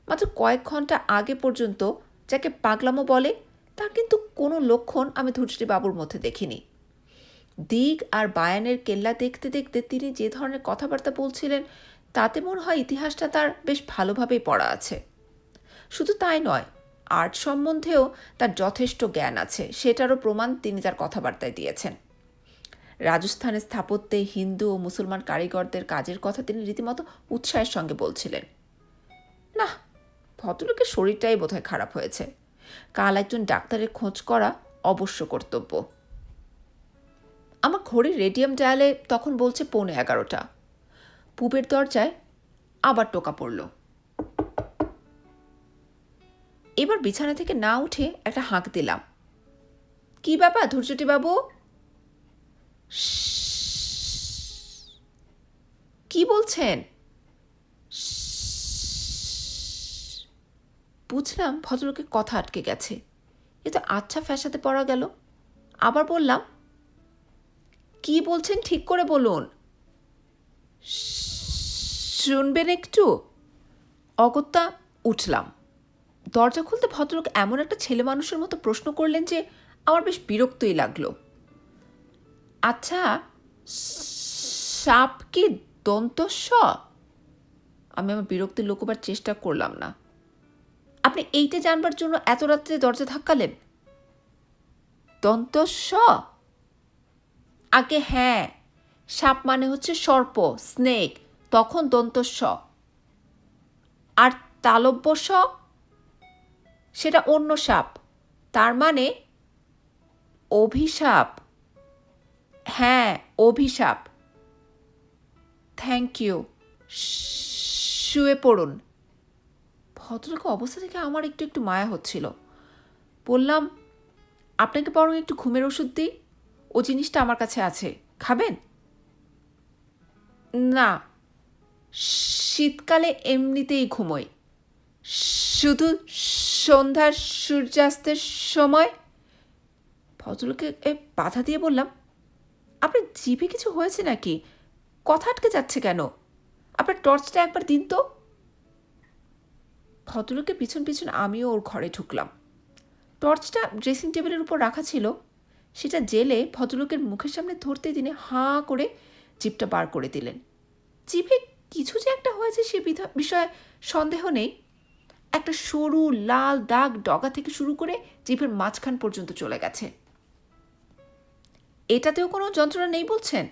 মাত্র কয়েক ঘন্টা আগে পর্যন্ত যাকে পাগলামো বলে, তার কিন্তু কোনো লক্ষণ আমি ধূর্যটি বাবুর মধ্যে দেখিনি। দিক আর বায়ানের কেল্লা দেখতে দেখতে তিনি যে ধরনের কথাবার্তা বলছিলেন, তাতে মনে হয় ইতিহাসটা তার বেশ ভালোভাবেই পড়া আছে। শুধু তাই নয়, আর্ট সম্বন্ধেও তার যথেষ্ট জ্ঞান আছে, সেটারও প্রমাণ তিনি তার কথাবার্তায় দিয়েছেন। রাজস্থানের স্থাপত্যে হিন্দু ও মুসলমান কারিগরদের কাজের কথা তিনি রীতিমতো উৎসাহের সঙ্গে বলছিলেন। না, ভদ্রলোকের শরীরটাই বোধহয় খারাপ হয়েছে। কাল একজন ডাক্তারের খোঁজ করা অবশ্য কর্তব্য। আমার ঘড়ির রেডিয়াম ডায়ালে তখন বলছে 11:15। পূবের দরজায় আবার টোকা পড়ল। এবার বিছানা থেকে না উঠে একটা হাঁক দিলাম। কি ব্যাপার ধূর্যটি বাবু? কি বলছেন? বুঝলাম ভদ্রলোকের কথা আটকে গেছে। এ তো আচ্ছা ফ্যাসাতে পড়া গেল। আবার বললাম, কি বলছেন ঠিক করে বলুন। শুনবেন একটু? অগত্যা উঠলাম। দরজা খুলতে ভদ্রলোক এমন একটা ছেলে মানুষের মতো প্রশ্ন করলেন যে আমার বেশ বিরক্তই লাগলো। আচ্ছা, সাপ কি দন্তস্ব? আমি আমার বিরক্তি লুকোবার চেষ্টা করলাম না। আপনি এইটা জানবার জন্য এত রাত্রে দরজা ধাক্কালেন? দন্ত স? আগে হ্যাঁ, সাপ মানে হচ্ছে সর্প, স্নেক, তখন দন্ত স। আর তালব্য স, সেটা অন্য সাপ, তার মানে অভিশাপ। হ্যাঁ, অভিশাপ। থ্যাংক ইউ, শুয়ে পড়ুন। ভদ্রলোকের অবস্থা থেকে আমার একটু একটু মায়া হচ্ছিল। বললাম, আপনাকে বরং একটু ঘুমের ওষুধ দিই, ও জিনিসটা আমার কাছে আছে, খাবেন? না, শীতকালে এমনিতেই ঘুমোই, শুধু সন্ধ্যার সূর্যাস্তের সময়। ভদ্রলোকে বাধা দিয়ে বললাম, আপনার জিভে কিছু হয়েছে নাকি? কথা আটকে যাচ্ছে কেন? আপনার টর্চটা একবার দিন তো। ভদ্রলোকের পিছন পিছন আমিও ওর ঘরে ঢুকলাম। টর্চটা ড্রেসিং টেবিলের উপর রাখা ছিল, সেটা জেলে ভদ্রলোকের মুখের সামনে ধরতে তিনি হাঁ করে জিভটা বার করে দিলেন। জিভে কিছু যে একটা হয়েছে সে বিষয়ে সন্দেহ নেই। একটা সরু লাল দাগ ডগা থেকে শুরু করে জিভের মাঝখান পর্যন্ত চলে গেছে। এটাতেও কোনো যন্ত্রণা নেই বলছেন?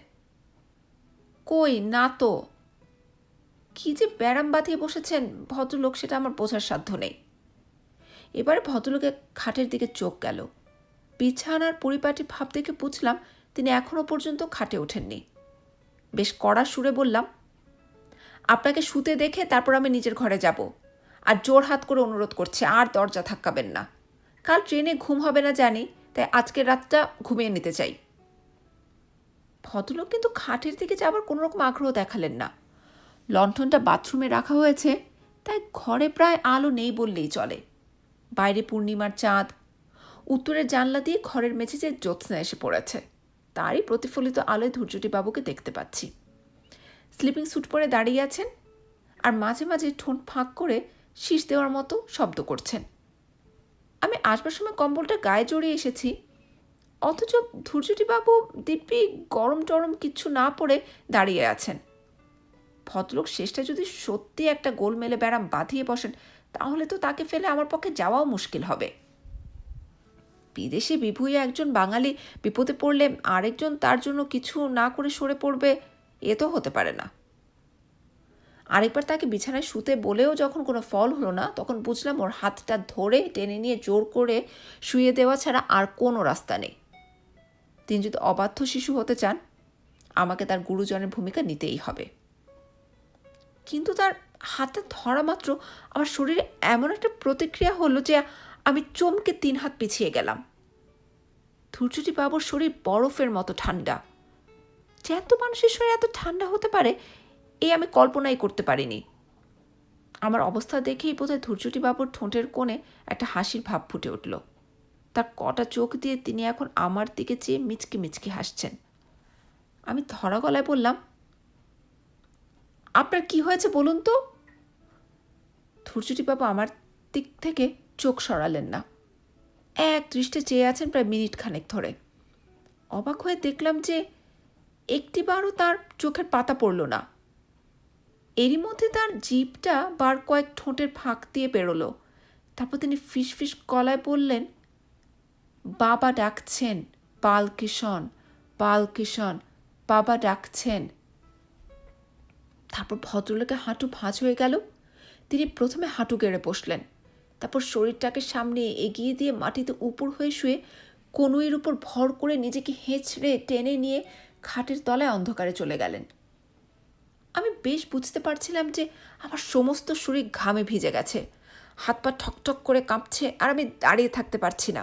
কই না তো। কি যে ব্যারাম বাঁধিয়ে বসেছেন ভদ্রলোক, সেটা আমার বোঝার সাধ্য নেই। এবারে ভদ্রলোকের খাটের দিকে চোখ গেল। বিছানার পরিপাটি ভাব দেখে বুঝলাম তিনি এখনো পর্যন্ত খাটে ওঠেননি। বেশ কড়া সুরে বললাম, আপনাকে শুতে দেখে তারপর আমি নিজের ঘরে যাব, আর জোর হাত করে অনুরোধ করছি আর দরজা ধাক্কাবেন না। কাল ট্রেনে ঘুম হবে না জানি, তাই আজকের রাতটা ঘুমিয়ে নিতে চাই। ভদ্রলোক কিন্তু খাটের দিকে যাবার কোনো রকম আগ্রহ দেখালেন না। লণ্ঠনটা বাথরুমে রাখা হয়েছে, তাই ঘরে প্রায় আলো নেই বললেই চলে। বাইরে পূর্ণিমার চাঁদ, উত্তরের জানলা দিয়ে ঘরের মেঝেতে জ্যোৎস্না এসে পড়েছে, তারই প্রতিফলিত আলোয় ধৈর্যটিবাবুকে দেখতে পাচ্ছি। স্লিপিং স্যুট পরে দাঁড়িয়ে আছেন, আর মাঝে মাঝে ঠোঁট ফাঁক করে শীষ দেওয়ার মতো শব্দ করছেন। আমি আসবার সময় কম্বলটা গায়ে জড়িয়ে এসেছি, অথচ ধৈর্যটিবাবু দিব্যি গরম টরম কিচ্ছু না পড়ে দাঁড়িয়ে আছেন। ভদ্রলোক শেষটা যদি সত্যি একটা গোলমেলে ব্যারাম বাঁধিয়ে বসেন, তাহলে তো তাকে ফেলে আমার পক্ষে যাওয়াও মুশকিল হবে। বিদেশে বিভূয়ে একজন বাঙালি বিপদে পড়লে আরেকজন তার জন্য কিছু না করে সরে পড়বে, এ তো হতে পারে না। আরেকবার তাকে বিছানায় শুতে বলেও যখন কোনো ফল হলো না, তখন বুঝলাম ওর হাতটা ধরে টেনে নিয়ে জোর করে শুয়ে দেওয়া ছাড়া আর কোনো রাস্তা নেই। তিনি যদি অবাধ্য শিশু হতে চান, আমাকে তার গুরুজনের ভূমিকা নিতেই হবে। কিন্তু তার হাতটা ধরা মাত্র আমার শরীরে এমন একটা প্রতিক্রিয়া হলো যে আমি চমকে 3 হাত পিছিয়ে গেলাম। ধৈর্যটিবাবুর শরীর বরফের মতো ঠান্ডা। জ্যান্ত মানুষের শরীর এত ঠান্ডা হতে পারে, এই আমি কল্পনাই করতে পারিনি। আমার অবস্থা দেখেই বোধহয় ধৈর্যটিবাবুর ঠোঁটের কোণে একটা হাসির ভাব ফুটে উঠল। তার কটা চোখ দিয়ে তিনি এখন আমার দিকে চেয়ে মিচকি মিচকি হাসছেন। আমি ধরা গলায় বললাম, আপনার কি হয়েছে বলুন তো? ধৈর্যটিবাবু আমার দিক থেকে চোখ সরালেন না, এক দৃষ্টে চেয়ে আছেন প্রায় মিনিট খানেক ধরে। অবাক হয়ে দেখলাম যে একটিবারও তার চোখের পাতা পড়ল না। এরই মধ্যে তার জিভটা বার কয়েক ঠোঁটের ফাঁক দিয়ে বেরোলো। তারপর তিনি ফিস ফিস গলায় বললেন, বাবা ডাকছেন, বালকিষণ, বালকিষণ, বাবা ডাকছেন। তারপর ভদ্রলোকের হাঁটু ভাঁজ হয়ে গেল। তিনি প্রথমে হাঁটু গেড়ে বসলেন, তারপর শরীরটাকে সামনে এগিয়ে দিয়ে মাটিতে উপর হয়ে শুয়ে কনুইয়ের উপর ভর করে নিজেকে হেঁচড়ে টেনে নিয়ে খাটের তলায় অন্ধকারে চলে গেলেন। আমি বেশ বুঝতে পারছিলাম যে আমার সমস্ত শরীর ঘামে ভিজে গেছে, হাত পা ঠকঠক করে কাঁপছে, আর আমি দাঁড়িয়ে থাকতে পারছি না।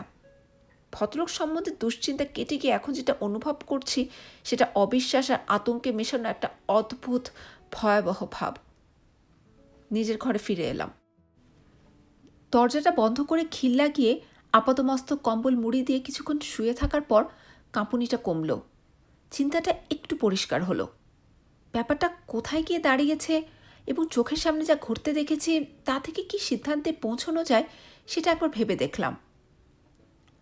ভদ্রলোক সম্বন্ধে দুশ্চিন্তা কেটে গিয়ে এখন যেটা অনুভব করছি, সেটা অবিশ্বাস আর আতঙ্কে মেশানো একটা অদ্ভুত ভয়াবহ ভাব। নিজের ঘরে ফিরে এলাম। দরজাটা বন্ধ করে খিল লাগিয়ে আপাতমস্তক কম্বল মুড়ি দিয়ে কিছুক্ষণ শুয়ে থাকার পর কাঁপুনিটা কমল। চিন্তাটা একটু পরিষ্কার হলো। ব্যাপারটা কোথায় গিয়ে দাঁড়িয়েছে এবং চোখের সামনে যা ঘটতে দেখেছি তা থেকে কি সিদ্ধান্তে পৌঁছানো যায় সেটা একবার ভেবে দেখলাম।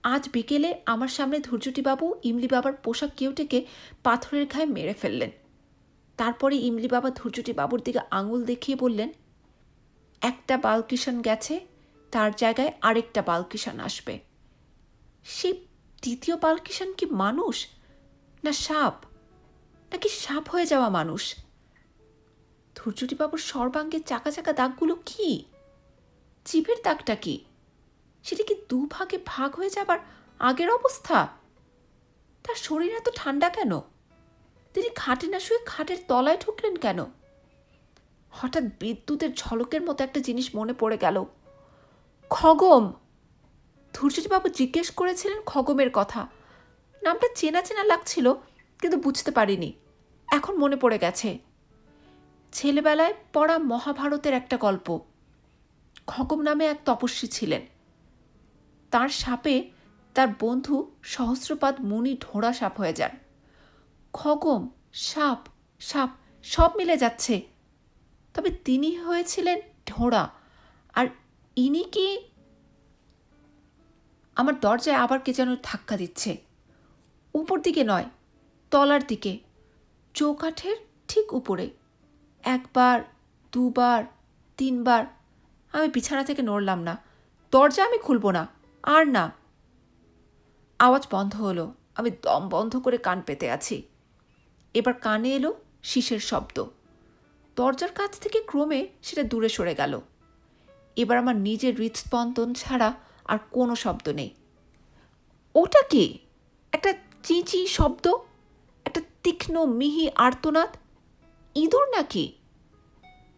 আজ বিকেলে আমার সামনে ধৈর্যটিবাবু ইমলি বাবার পোশাক কেউটেকে পাথরের ঘায়ে মেরে ফেললেন। তারপরে ইমলি বাবা ধৈর্যটিবাবুর দিকে আঙুল দেখিয়ে বললেন, একটা বালকিষণ গেছে, তার জায়গায় আরেকটা বালকিষাণ আসবে। সেই দ্বিতীয় বালকিষাণ কি মানুষ, না সাপ, নাকি সাপ হয়ে যাওয়া মানুষ? ধূর্যটিবাবুর সর্বাঙ্গে চাকা চাকা দাগগুলো কি? জিভের দাগটা কি? সেটা কি দুভাগে ভাগ হয়ে যাবার আগের অবস্থা? তার শরীর এত ঠান্ডা কেন? তিনি খাটে না শুয়ে খাটের তলায় ঢুকলেন কেন? হঠাৎ বিদ্যুতের ঝলকের মতো একটা জিনিস মনে পড়ে গেল। খগম! ধূর্যটিবাবু জিজ্ঞেস করেছিলেন খগমের কথা। নামটা চেনা চেনা লাগছিল, কিন্তু বুঝতে পারিনি। এখন মনে পড়ে গেছে। ছেলেবেলায় পড়া মহাভারতের একটা গল্প। খগম নামে এক তপস্বী ছিলেন। তার সাপে তার বন্ধু সহস্রপাদ মুনি ঢোড়া সাপ হয়ে যান। খগম, সাপ, সাপ সব মিলে যাচ্ছে। তবে তিনি হয়েছিলেন ঢোড়া, আর ইনি কি? আমার দরজায় আবার কে যেন ধাক্কা দিচ্ছে। উপর দিকে নয়, তলার দিকে, চৌকাঠের ঠিক উপরে। একবার, দুবার, তিনবার। আমি বিছানা থেকে নড়লাম না। দরজা আমি খুলব না, আর না। আওয়াজ বন্ধ হলো। আমি দম বন্ধ করে কান পেতে আছি। এবার কানে এলো শীষের শব্দ। দরজার কাছ থেকে ক্রমে সেটা দূরে সরে গেল। এবার আমার নিজের হৃদস্পন্দন ছাড়া আর কোনো শব্দ নেই। ওটা কি? একটা চিঁচি শব্দ, একটা তীক্ষ্ণ মিহি আর্তনাদ। ইঁদুর নাকি?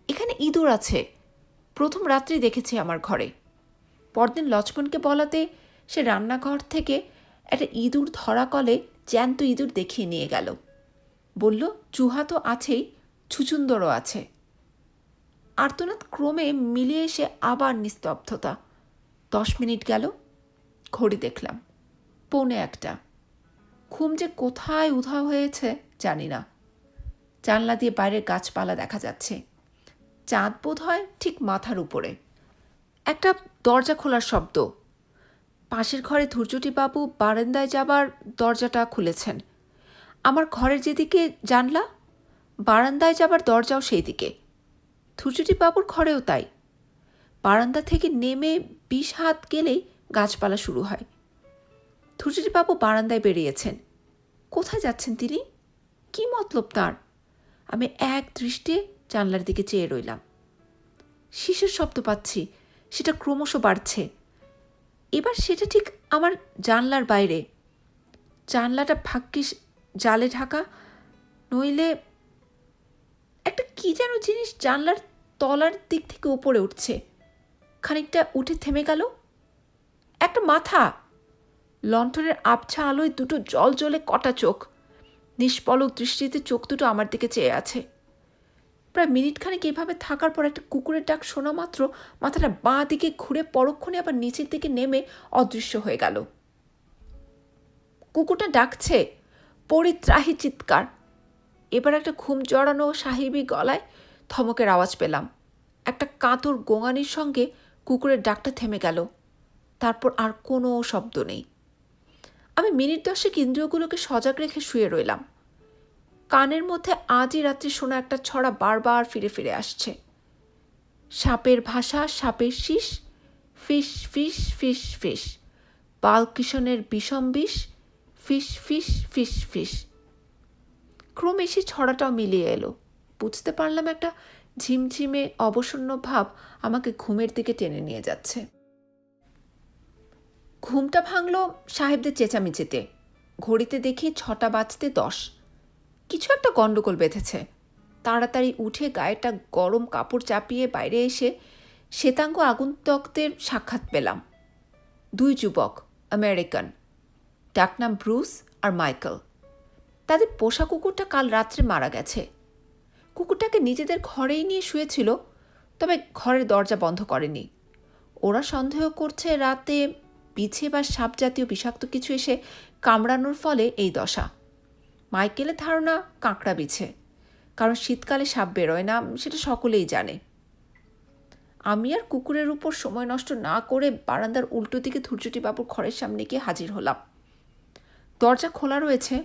এখানে ইঁদুর আছে। প্রথম রাত্রি দেখেছি আমার ঘরে। পরদিন লক্ষ্মণকে বলাতে সে রান্নাঘর থেকে একটা ইঁদুর ধরা কলে জ্যান্ত ইঁদুর দেখিয়ে নিয়ে গেল। বলল, চুহা তো আছেই, ছুচুন্দরও আছে। আর্তনাদ ক্রমে মিলিয়ে এসে আবার নিস্তব্ধতা। 10 মিনিট গেল। ঘড়ি দেখলাম, 1:45। ঘুম যে কোথায় উধাও হয়েছে জানি না। জানলা দিয়ে বাইরের গাছপালা দেখা যাচ্ছে। চাঁদ বোধ হয় ঠিক মাথার উপরে। একটা দরজা খোলার শব্দ। পাশের ঘরে ধূর্যটিবাবু বারান্দায় যাবার দরজাটা খুলেছেন। আমার ঘরের যেদিকে জানলা, বারান্দায় যাবার দরজাও সেই দিকে। ধূর্যটিবাবুর ঘরেও তাই। বারান্দা থেকে নেমে 20 হাত গেলেই গাছপালা শুরু হয়। ধূর্যটিবাবু বারান্দায় বেরিয়েছেন। কোথায় যাচ্ছেন তিনি? কি মতলব তাঁর? আমি এক দৃষ্টে জানলার দিকে চেয়ে রইলাম। শীষের শব্দ পাচ্ছি, সেটা ক্রমশ বাড়ছে। এবার সেটা ঠিক আমার জানলার বাইরে। জানলাটা ভাগ্যিস জালে ঢাকা, নইলে একটা কি যেন জিনিস জানলার তলার দিক থেকে উপরে উঠছে। খানিকটা উঠে থেমে গেল। একটা মাথা। লণ্ঠনের আবছা আলোয় দুটো জল জ্বলে কটা চোখ। নিষ্পলক দৃষ্টিতে চোখ দুটো আমার দিকে চেয়ে আছে। প্রায় মিনিটখানেক এভাবে থাকার পর একটা কুকুরের ডাক শোনা মাত্র মাথাটা বাঁ দিকে ঘুরে পরক্ষণে আবার নিচের দিকে নেমে অদৃশ্য হয়ে গেল। কুকুরটা ডাকছে, পরিত্রাহী চিৎকার। এবার একটা ঘুম জড়ানো সাহেবী গলায় ধমকের আওয়াজ পেলাম। একটা কাতর গোঙানির সঙ্গে কুকুরের ডাকটা থেমে গেল। তারপর আর কোনো শব্দ নেই। আমি মিনিট 10 ইন্দ্রিয়গুলোকে সজাগ রেখে শুয়ে রইলাম। কানের মধ্যে আজই রাত্রে শোনা একটা ছড়া বারবার ফিরে ফিরে আসছে। সাপের ভাষা, সাপের শীষ, ফিস ফিস ফিস ফিস। বালকিষণের বিষম বিষ, ফিস ফিস ফিস ফিস। ক্রমে সে ছড়াটাও মিলিয়ে এলো। বুঝতে পারলাম একটা ঝিমঝিমে অবসন্ন ভাব আমাকে ঘুমের দিকে টেনে নিয়ে যাচ্ছে। ঘুমটা ভাঙল সাহেবদের চেঁচামেচিতে। ঘড়িতে দেখি 6টা বাজতে 10। কিছু একটা গণ্ডগোল বেঁধেছে। তাড়াতাড়ি উঠে গায়েটা গরম কাপড় চাপিয়ে বাইরে এসে শ্বেতাঙ্গ আগন্তুকদের সাক্ষাৎ পেলাম। 2 যুবক, আমেরিকান। ডাকনাম ব্রুস আর মাইকেল। তাদের পোষা কুকুরটা কাল রাত্রে মারা গেছে। কুকুরটাকে নিজেদের ঘরেই নিয়ে শুয়েছিল, তবে ঘরের দরজা বন্ধ করেনি। ওরা সন্দেহ করছে রাতে বিছে বা সাপ জাতীয় বিষাক্ত কিছু এসে কামড়ানোর ফলে এই দশা। মাইকেলের ধারণা কাঁকড়া বিছে, কারণ শীতকালে সাপ বেরোয় না, সেটা সকলেই জানে। আমি আর কুকুরের উপর সময় নষ্ট না করে বারান্দার উল্টো দিকে ধূর্যটিবাবুর ঘরের সামনে গিয়ে হাজির হলাম। দরজা খোলা রয়েছে,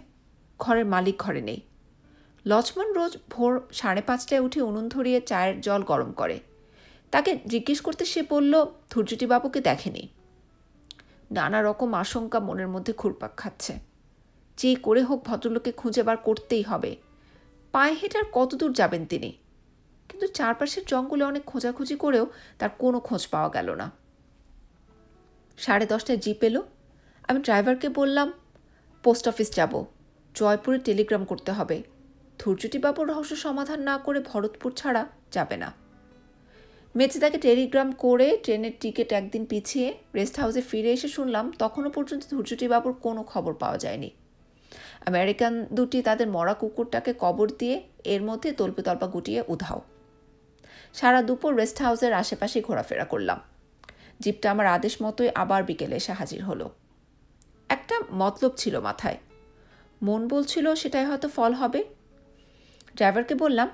ঘরের মালিক ঘরে নেই। লক্ষ্মণ রোজ ভোর 5:30টায় উঠে উনুন ধরিয়ে চায়ের জল গরম করে। তাকে জিজ্ঞেস করতে সে বলল ধুরজুটিবাবুকে দেখেনি। নানা রকম আশঙ্কা মনের মধ্যে ঘুরপাক খাচ্ছে। যে করে হোক ভদ্রলোককে খুঁজে বার করতেই হবে। পায়ে হেঁটে আর কত দূর যাবেন তিনি? কিন্তু চারপাশের জঙ্গলে অনেক খোঁজাখুঁজি করেও তার কোনো খোঁজ পাওয়া গেল না। 10:30টায় জিপ এলো। আমি ড্রাইভারকে বললাম, পোস্ট অফিস যাব, জয়পুরে টেলিগ্রাম করতে হবে। ধুরজুটিবাবুর রহস্য সমাধান না করে ভরতপুর ছাড়া যাবে না। মেজেদাকে টেলিগ্রাম করে ট্রেনের টিকিট একদিন পিছিয়ে রেস্ট হাউসে ফিরে এসে শুনলাম তখনও পর্যন্ত ধুরজুটিবাবুর কোনো খবর পাওয়া যায়নি। আমেরিকান দুটি তাদের মরা কুকুরটাকে কবর দিয়ে এর মধ্যে তল্পে গুটিয়ে উধাও। সারা দুপুর রেস্ট হাউসের আশেপাশে ঘোরাফেরা করলাম। জিপটা আমার আদেশ মতোই আবার বিকেলে এসে হাজির হলো। একটা মতলব ছিল মাথায়, মন বলছিল সেটাই হয়তো ফল হবে। ড্রাইভারকে বললাম,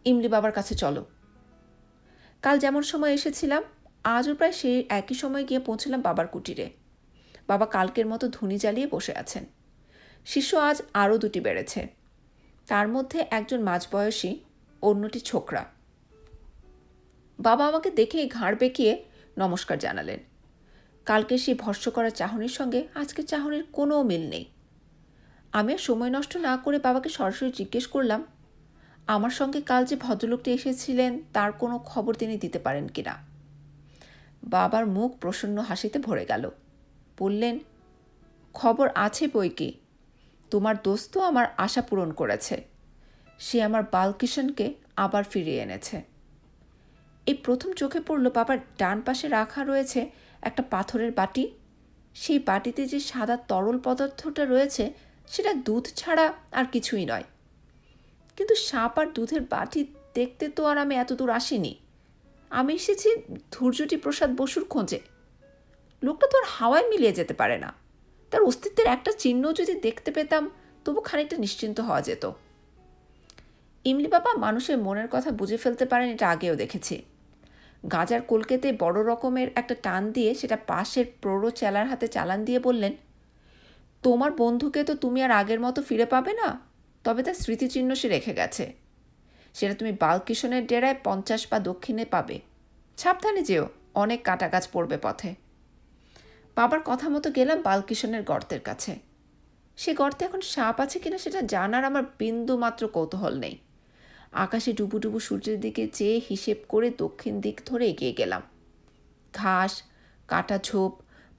ইমলি বাবার কাছে চলো। কাল যেমন সময় এসেছিলাম আজও প্রায় সেই একই সময় গিয়ে পৌঁছলাম বাবার কুটিরে। বাবা কালকের মতো ধুনি জ্বালিয়ে বসে আছেন। শিষ্য আজ আরও দুটি বেড়েছে। তার মধ্যে একজন মাঝবয়সী, অন্যটি ছোকরা। বাবা আমাকে দেখে ঘাড় বেঁকিয়ে নমস্কার জানালেন। কালকে সেই ভস্য করা চাহনির সঙ্গে আজকের চাহনির কোনো মিল নেই। আমি আর সময় নষ্ট না করে বাবাকে সরাসরি জিজ্ঞেস করলাম, আমার সঙ্গে কাল যে ভদ্রলোকটি এসেছিলেন তার কোনো খবর তিনি দিতে পারেন কিনা। বাবার মুখ প্রসন্ন হাসিতে ভরে গেল। বললেন, খবর আছে বই কি। তোমার দোস্ত আমার আশা পূরণ করেছে। সে আমার বালকিশনকে আবার ফিরিয়ে এনেছে। এই প্রথম চোখে পড়ল বাবার ডান পাশে রাখা রয়েছে একটা পাথরের বাটি। সেই বাটিতে যে সাদা তরল পদার্থটা রয়েছে সেটা দুধ ছাড়া আর কিছুই নয়। কিন্তু সাপ আর দুধের বাটি দেখতে তো আর আমি এত দূর আসিনি। আমি এসেছি ধুরজুটি প্রসাদ বসুর খোঁজে। লোকটা তো আর হাওয়ায় মিলিয়ে যেতে পারে না। তার অস্তিত্বের একটা চিহ্ন যদি দেখতে পেতাম তবু খানিকটা নিশ্চিন্ত হওয়া যেত। ইমলি বাবা মানুষের মনের কথা বুঝে ফেলতে পারেন, এটা আগেও দেখেছি। গাঁজার কলকেতে বড় রকমের একটা টান দিয়ে সেটা পাশের প্রৌঢ় চেলার হাতে চালান দিয়ে বললেন, তোমার বন্ধুকে তো তুমি আর আগের মতো ফিরে পাবে না, তবে তার স্মৃতিচিহ্ন সে রেখে গেছে। সেটা তুমি বালকিশনের ডেরায় 50 পা দক্ষিণে পাবে। সাবধানে যেও, অনেক কাটা গাছ পড়বে পথে। বাবার কথা মতো গেলাম বালকিশনের গর্তের কাছে। সে গর্তে এখন সাপ আছে কিনা সেটা জানার আমার বিন্দু মাত্র কৌতূহল নেই। আকাশে ডুবু সূর্যের দিকে চেয়ে হিসেব করে দক্ষিণ দিক ধরে এগিয়ে গেলাম। ঘাস, কাটা ঝোপ,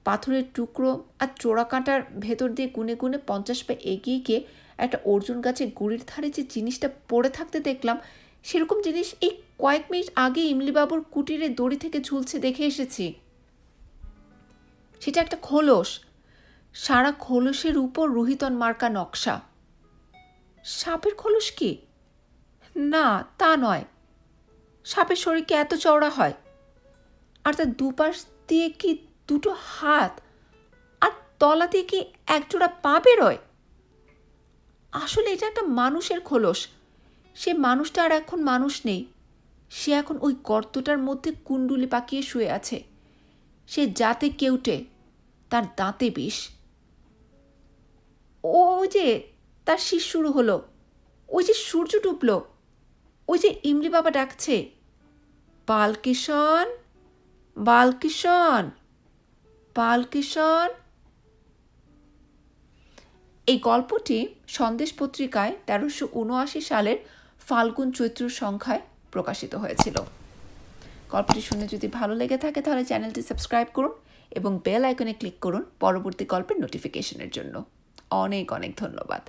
পাথরের টুকরো আর চোরা কাঁটার ভেতর দিয়ে গুনে 50 পা এগিয়ে গিয়ে একটা অর্জুন গাছের গুড়ির ধারে যে জিনিসটা পড়ে থাকতে দেখলাম, সেরকম জিনিস এই কয়েক মিনিট আগে ইমলিবাবুর কুটিরে দড়ি থেকে ঝুলছে দেখে এসেছি। সেটা একটা খোলস। সারা খোলসের উপর রোহিতন মার্কা নকশা। সাপের খোলস কি? না, তা নয়। সাপের শরীর কি এত চওড়া হয়? আর তার দুপাশ দিয়ে কি দুটো হাত, আর তলা দিয়ে কি একজোড়া পা বেরোয়? আসলে এটা একটা মানুষের খোলস। সে মানুষটা আর এখন মানুষ নেই। সে এখন ওই গর্তটার মধ্যে কুণ্ডুলি পাকিয়ে শুয়ে আছে। সে জাতে কেউটে, তার দাঁতে বিষ। ওই যে তার শীষ শুরু হলো, ওই যে সূর্য ডুবল, ওই যে ইমলি বাবা ডাকছে, বালকিশন, বালকিশন, বালকিশন। এই গল্পটি সন্দেশ পত্রিকায় 1379 সালের ফাল্গুন চৈত্র সংখ্যায় প্রকাশিত হয়েছিল। গল্পটি শুনে যদি ভালো লেগে থাকে তাহলে চ্যানেলটি সাবস্ক্রাইব করুন এবং বেল আইকনে ক্লিক করুন পরবর্তী গল্পের নোটিফিকেশনের জন্য। অনেক অনেক ধন্যবাদ।